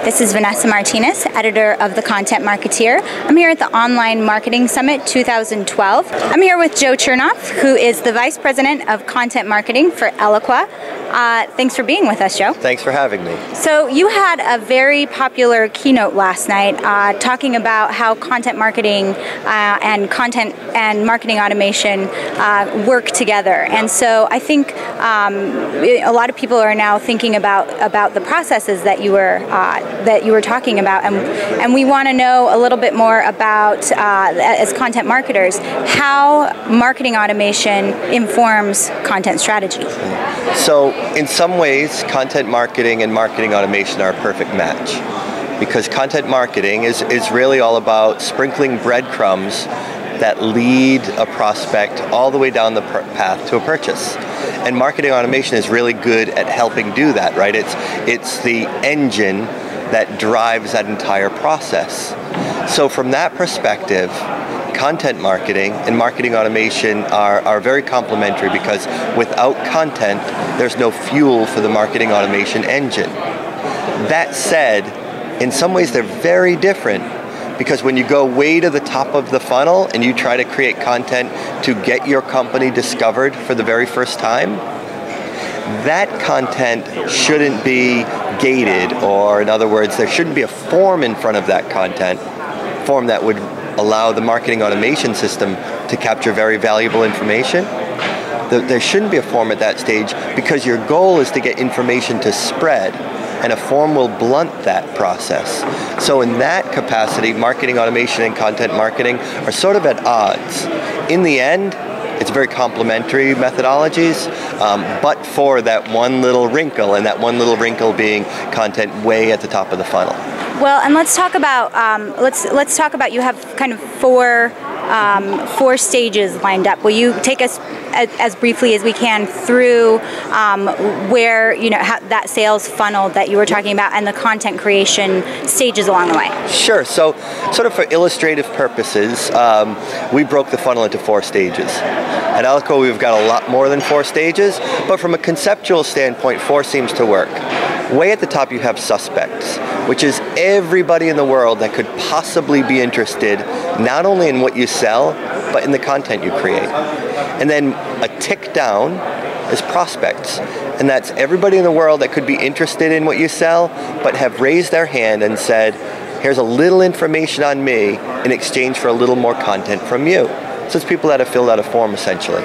This is Vanessa Martinez, editor of the Content Marketeer. I'm here at the Online Marketing Summit 2012. I'm here with Joe Chernov, who is the Vice President of Content Marketing for Eloqua. Thanks for being with us, Joe. Thanks for having me. So you had a very popular keynote last night talking about how content marketing and marketing automation work together. And so I think a lot of people are now thinking about the processes that you were talking about, and we want to know a little bit more about, as content marketers, how marketing automation informs content strategy. So in some ways, content marketing and marketing automation are a perfect match, because content marketing is really all about sprinkling breadcrumbs that lead a prospect all the way down the path to a purchase. And marketing automation is really good at helping do that, right? It's the engine that drives that entire process. So from that perspective, content marketing and marketing automation are very complementary, because without content, there's no fuel for the marketing automation engine. That said, in some ways they're very different, because when you go way to the top of the funnel and you try to create content to get your company discovered for the very first time, that content shouldn't be gated, or in other words, there shouldn't be a form in front of that content, form that would allow the marketing automation system to capture very valuable information. There shouldn't be a form at that stage, because your goal is to get information to spread, and a form will blunt that process. So in that capacity, marketing automation and content marketing are sort of at odds. In the end, it's very complementary methodologies, but for that one little wrinkle, and that one little wrinkle being content way at the top of the funnel. Well, and let's talk about let's talk about, you have kind of four stages lined up. Will you take us as briefly as we can through where, that sales funnel that you were talking about and the content creation stages along the way? Sure. So sort of for illustrative purposes, we broke the funnel into 4 stages. At Eloqua, we've got a lot more than 4 stages, but from a conceptual standpoint, 4 seems to work. Way at the top you have suspects, which is everybody in the world that could possibly be interested not only in what you sell, but in the content you create. And then a tick down is prospects, and that's everybody in the world that could be interested in what you sell, but have raised their hand and said, here's a little information on me in exchange for a little more content from you. So it's people that have filled out a form, essentially.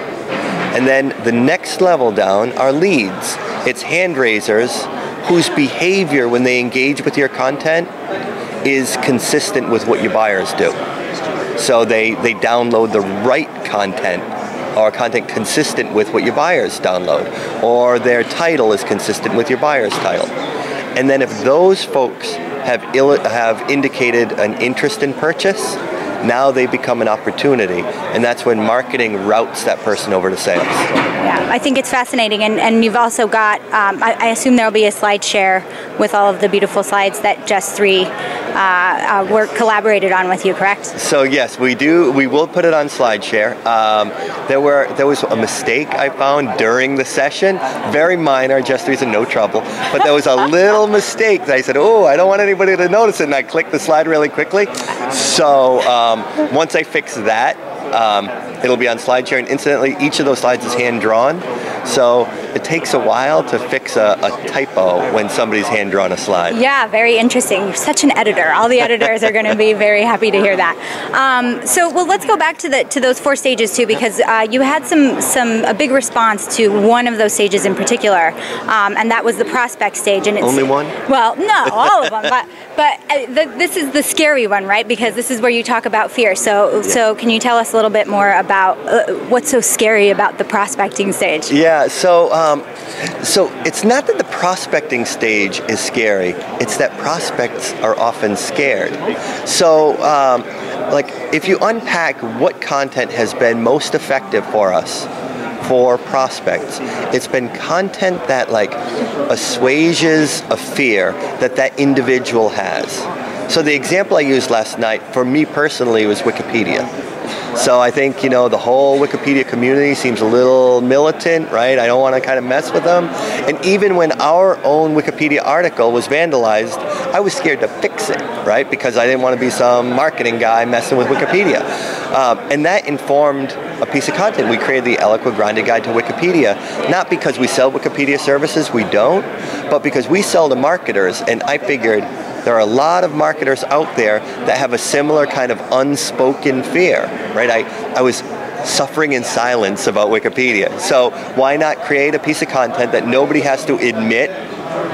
And then the next level down are leads. It's hand raisers whose behavior when they engage with your content is consistent with what your buyers do. So they download the right content, or content consistent with what your buyers download, or their title is consistent with your buyer's title. And then if those folks have indicated an interest in purchase, now they become an opportunity, and that's when marketing routes that person over to sales. Yeah, I think it's fascinating, and you've also got, I assume there will be a slide share with all of the beautiful slides that Just 3 were collaborated on with you, correct? So yes, we do. We will put it on SlideShare. There was a mistake I found during the session, very minor. Just 3's in no trouble, but there was a little mistake that I said, oh, I don't want anybody to notice it, and I clicked the slide really quickly. So once I fix that, it'll be on SlideShare, and incidentally, each of those slides is hand-drawn, so it takes a while to fix a typo when somebody's hand-drawn a slide. Yeah, very interesting. You're such an editor. All the editors are going to be very happy to hear that. Well, let's go back to those 4 stages too, because you had a big response to one of those stages in particular, and that was the prospect stage. And it's, only one? Well, no, all of them, but this is the scary one, right? Because this is where you talk about fear. So can you tell us a little bit more about what's so scary about the prospecting stage? Yeah, so it's not that the prospecting stage is scary, it's that prospects are often scared. So like if you unpack what content has been most effective for us for prospects, it's been content that like assuages a fear that individual has. So the example I used last night, for me personally, was Wikipedia. So I think, the whole Wikipedia community seems a little militant, right? I don't want to kind of mess with them. And even when our own Wikipedia article was vandalized, I was scared to fix it, right? Because I didn't want to be some marketing guy messing with Wikipedia. And that informed a piece of content. We created the Eloqua Grande Guide to Wikipedia, not because we sell Wikipedia services, we don't, but because we sell to marketers, and I figured there are a lot of marketers out there that have a similar kind of unspoken fear, right? I was suffering in silence about Wikipedia. So why not create a piece of content that nobody has to admit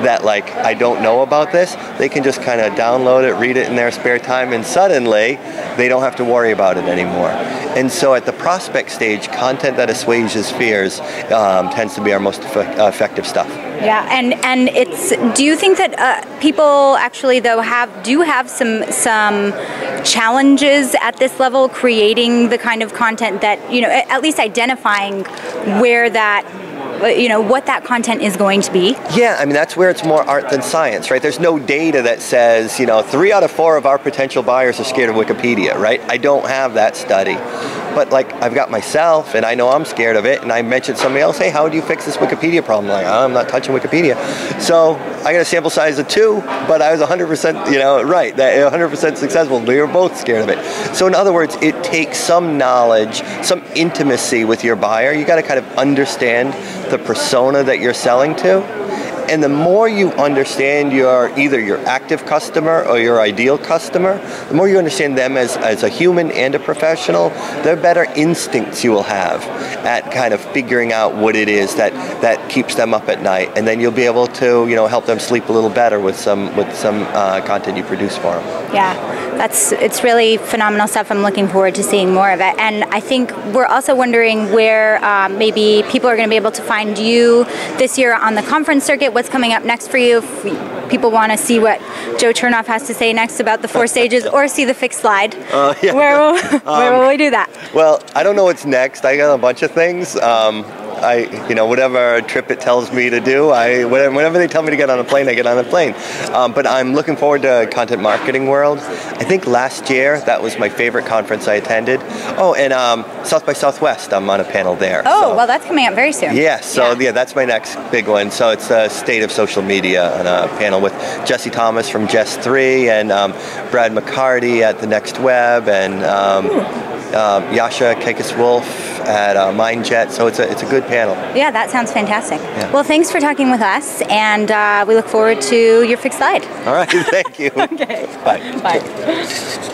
that, like, I don't know about this? They can just kind of download it, read it in their spare time, and suddenly they don't have to worry about it anymore. And so at the prospect stage, content that assuages fears tends to be our most effective stuff. Yeah, and it's. Do you think that people actually though do have some challenges at this level creating the kind of content that at least identifying where that what that content is going to be? Yeah, I mean, that's where it's more art than science, right? There's no data that says 3 out of 4 of our potential buyers are scared of Wikipedia, right? I don't have that study. But like, I've got myself, and I know I'm scared of it, and I mentioned somebody else, hey, how do you fix this Wikipedia problem? Like, I'm not touching Wikipedia. So I got a sample size of 2, but I was 100%, right, that 100% successful. We were both scared of it. So in other words, it takes some knowledge, some intimacy with your buyer. You got to kind of understand the persona that you're selling to. And the more you understand either your active customer or your ideal customer, the more you understand them as a human and a professional, the better instincts you will have at kind of figuring out what it is that keeps them up at night. And then you'll be able to help them sleep a little better with some content you produce for them. Yeah, it's really phenomenal stuff. I'm looking forward to seeing more of it. And I think we're also wondering where maybe people are going to be able to find you this year on the conference circuit. What's coming up next for you? If people want to see what Joe Chernov has to say next about the 4 stages, or see the fixed slide, yeah. where will we do that? Well, I don't know what's next. I got a bunch of things. Whatever trip it tells me to do, whenever they tell me to get on a plane, I get on a plane. But I'm looking forward to Content Marketing World. I think last year, that was my favorite conference I attended. Oh, and South by Southwest, I'm on a panel there. Oh, well, that's coming up very soon. Yeah, that's my next big one. So it's the state of social media on a panel with Jesse Thomas from Jess3 and Brad McCarty at The Next Web and Yasha Kekis-Wolf at MindJet, so it's a good panel. Yeah, that sounds fantastic. Yeah. Well, thanks for talking with us, and we look forward to your fixed slide. All right, thank you. Okay. Bye. Bye.